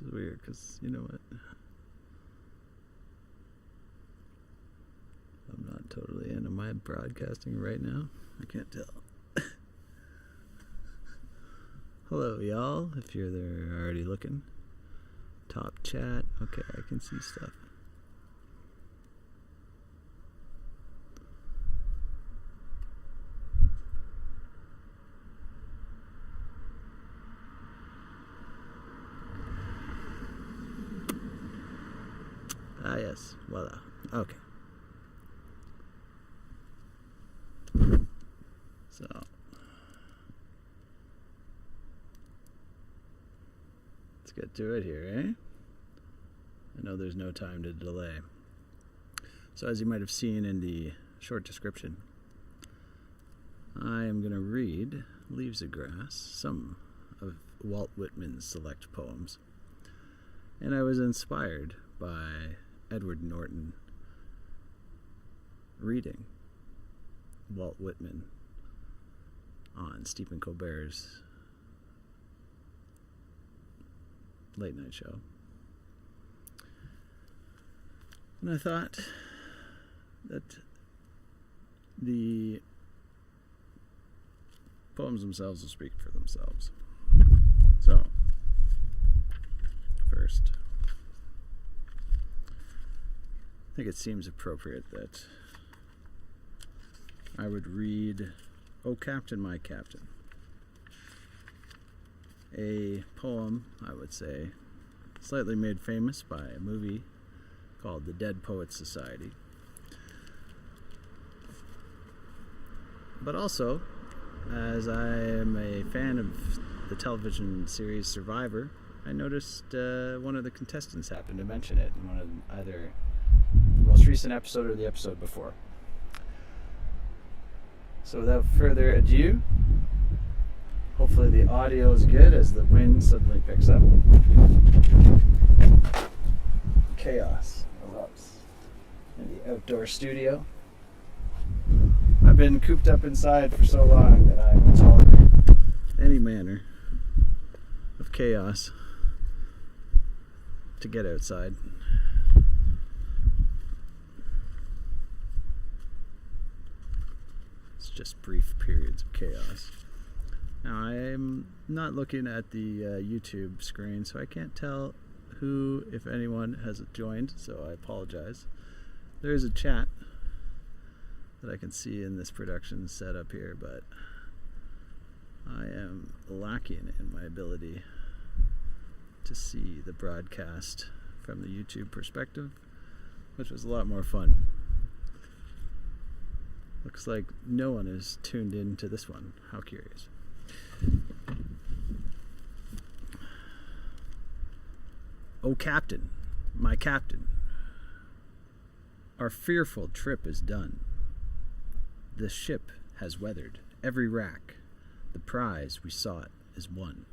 This is weird, because you know what? I'm not totally in. Am I broadcasting right now? I can't tell. Hello, y'all. If you're there already looking. Top chat. Okay, I can see stuff. Ah, yes. Voila. Okay. So. Let's get to it here, eh? I know there's no time to delay. So as you might have seen in the short description, I am going to read Leaves of Grass, some of Walt Whitman's select poems. And I was inspired by Edward Norton reading Walt Whitman on Stephen Colbert's late night show. And I thought that the poems themselves will speak for themselves. So, first, I think it seems appropriate that I would read "O Captain, My Captain," a poem, I would say, slightly made famous by a movie called The Dead Poets Society. But also, as I am a fan of the television series Survivor, I noticed one of the contestants happened to mention it in one of either the most recent episode or the episode before. So without further ado, hopefully the audio is good as the wind suddenly picks up. Chaos erupts in the outdoor studio. I've been cooped up inside for so long that I will tolerate any manner of chaos to get outside. It's just brief periods of chaos. Now, I'm not looking at the YouTube screen, so I can't tell who, if anyone, has joined, so I apologize. There is a chat that I can see in this production setup here, but I am lacking in my ability to see the broadcast from the YouTube perspective, which was a lot more fun. Looks like no one is tuned in to this one. How curious. O Captain, my captain, our fearful trip is done. The ship has weathered every rack. The prize we sought is won.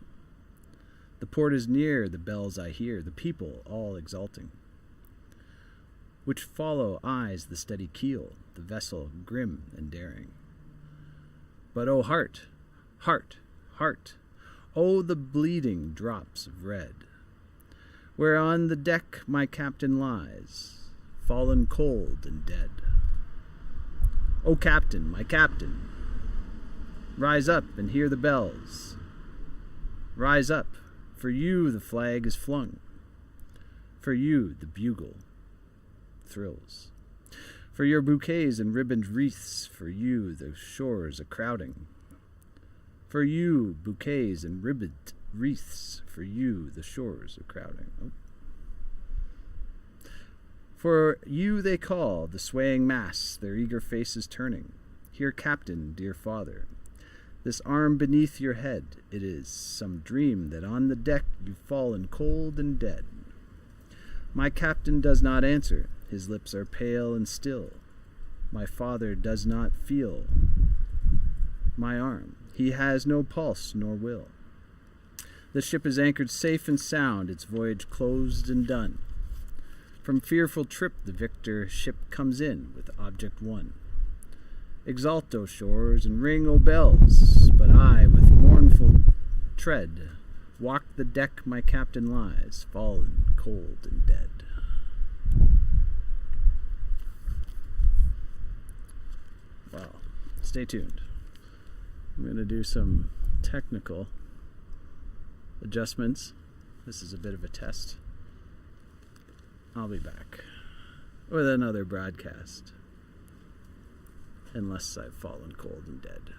The port is near, the bells I hear, the people all exulting, which follow eyes the steady keel, the vessel grim and daring. But oh heart, heart, heart, oh the bleeding drops of red, where on the deck my captain lies, fallen cold and dead. O captain, my captain, rise up and hear the bells. Rise up, for you the flag is flung. For you the bugle thrills. For your bouquets and ribboned wreaths, for you the shores are crowding. For you bouquets and ribboned wreaths, for you the shores are crowding. Oh. For you they call, the swaying mass, their eager faces turning. Here, captain, dear father, this arm beneath your head, it is some dream that on the deck you've fallen cold and dead. My captain does not answer, his lips are pale and still. My father does not feel my arm, he has no pulse nor will. The ship is anchored safe and sound, its voyage closed and done. From fearful trip the victor ship comes in with object won. Exult, O shores, and ring, O bells, but I with mournful tread walk the deck my captain lies, fallen, cold, and dead. Wow. Stay tuned. I'm going to do some technical adjustments. This is a bit of a test. I'll be back with another broadcast. Unless I've fallen cold and dead.